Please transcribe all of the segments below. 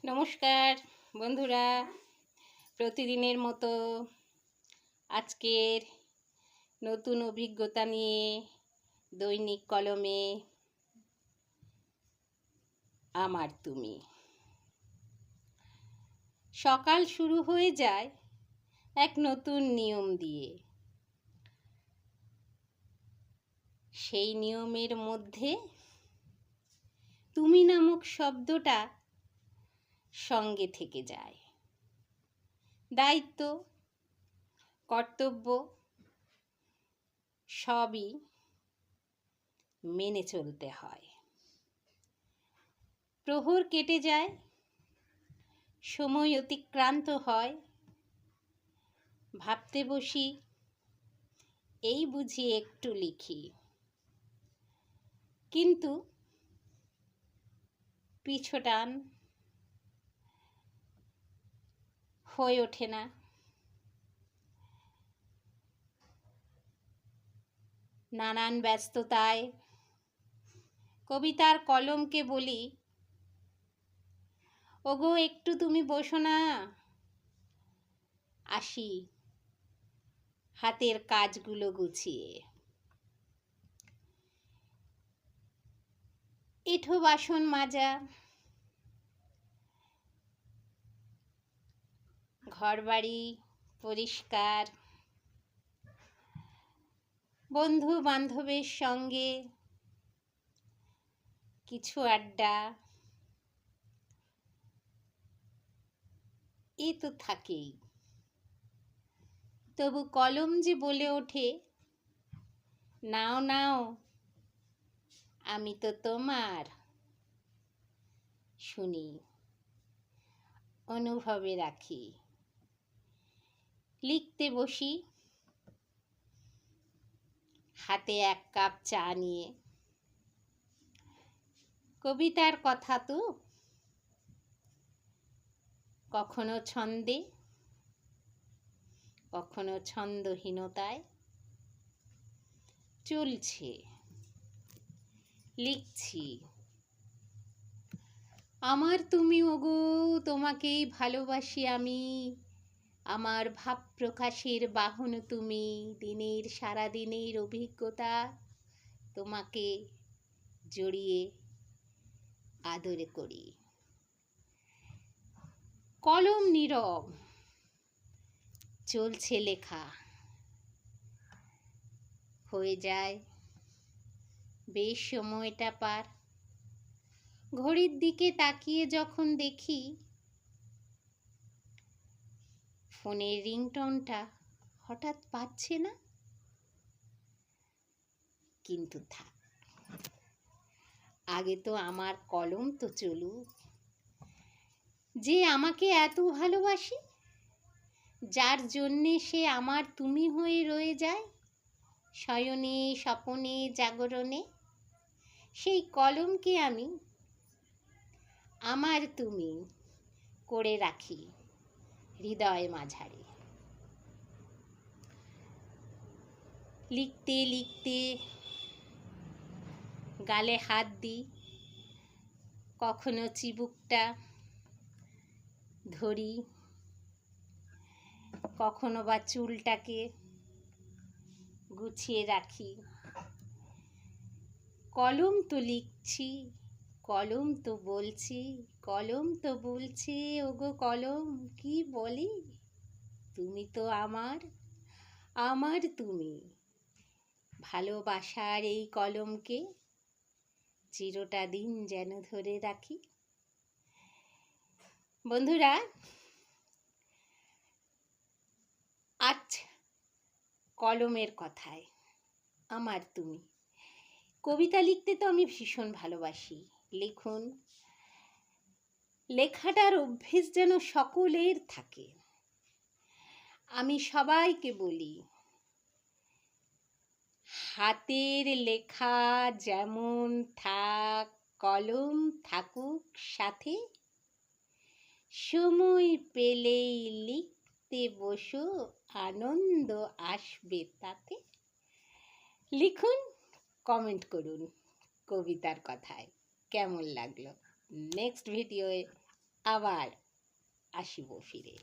নমস্কার বন্ধুরা, প্রতিদিনের মতো আজকের নতুন অভিজ্ঞতা নিয়ে দৈনিক কলমে আমার তুমি। সকাল শুরু হয়ে যায় এক নতুন নিয়ম দিয়ে। সেই নিয়মের মধ্যে তুমি নামক শব্দটা সঙ্গে থেকে যায়। দায়িত্ব, কর্তব্য সবই মেনে চলতে হয়। প্রহর কেটে যায়, সময় অতিক্রান্ত হয়, ভাবতে বসি এই বুঝি একটু লিখি, কিন্তু পিছটান হয়ে ওঠে না। নানান ব্যস্ততায় কবিতার কলমকে বলি, ওগো একটু তুমি বসো না, আসি হাতের কাজগুলো গুছিয়ে। এঁঠো বাসন মাজা, ঘরবাড়ি পরিষ্কার, বন্ধু বান্ধবের সঙ্গে কিছু আড্ডা, এ তো থাকেই। তবু কলম যে বলে ওঠে, নাও নাও আমি তো তোমার। শুনি, অনুভবে রাখি, লিখতে বসি হাতে এক কাপ চা নিয়ে। কবিতার কথা তো কখনো ছন্দে, কখনো ছন্দহীনতায় চলছে, লিখছি। আমার তুমি ওগো, তোমাকেই ভালোবাসি আমি, আমার ভাব প্রকাশের বাহন তুমি, দিনের সারাদিনের অভিজ্ঞতা তোমাকে জড়িয়ে আদরে করি। কলম নীরব, চলছে লেখা, হয়ে যায় বেশ সময়টা পার। ঘড়ির দিকে তাকিয়ে যখন দেখি ফোনের রিংটোনটা হঠাৎ পাচ্ছে না, কিন্তু থাক, আগে তো আমার কলম তো চলুক। যে আমাকে এত ভালোবাসে, যার জন্যে সে আমার তুমি হয়ে রয়ে যায় শয়নে স্বপনে জাগরণে, সেই কলমকে আমি আমার তুমি করে রাখি হৃদয় মাঝারে। লিখতে লিখতে গালে হাত দিই, কখনো চিবুকটা ধরি, কখনো বা চুলটাকে গুছিয়ে রাখি। কলম তো লিখছি, কলম তো বলছি, কলম তো বলছে, ওগো কলম কি বলি, তুমি তো আমার, আমার তুমি। ভালোবাসার এই কলমকে চিরটা দিন যেন ধরে রাখি। বন্ধুরা, আজ কলমের কথায় আমার তুমি। কবিতা লিখতে তো আমি ভীষণ ভালোবাসি। লিখুন, লেখাটার অভ্যেস যেন সকলের থাকে। আমি সবাইকে বলি, হাতের লেখা যেমন থাক, কলম থাকুক সাথে, সময় পেলেই লিখতে বসো, আনন্দ আসবে তাতে। লিখুন, কমেন্ট করুন কবিতার কথায় কেমন লাগলো। নেক্সট ভিডিওয়ে আবার আসিব ফিরে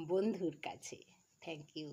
বন্ধুর কাছে। Thank you.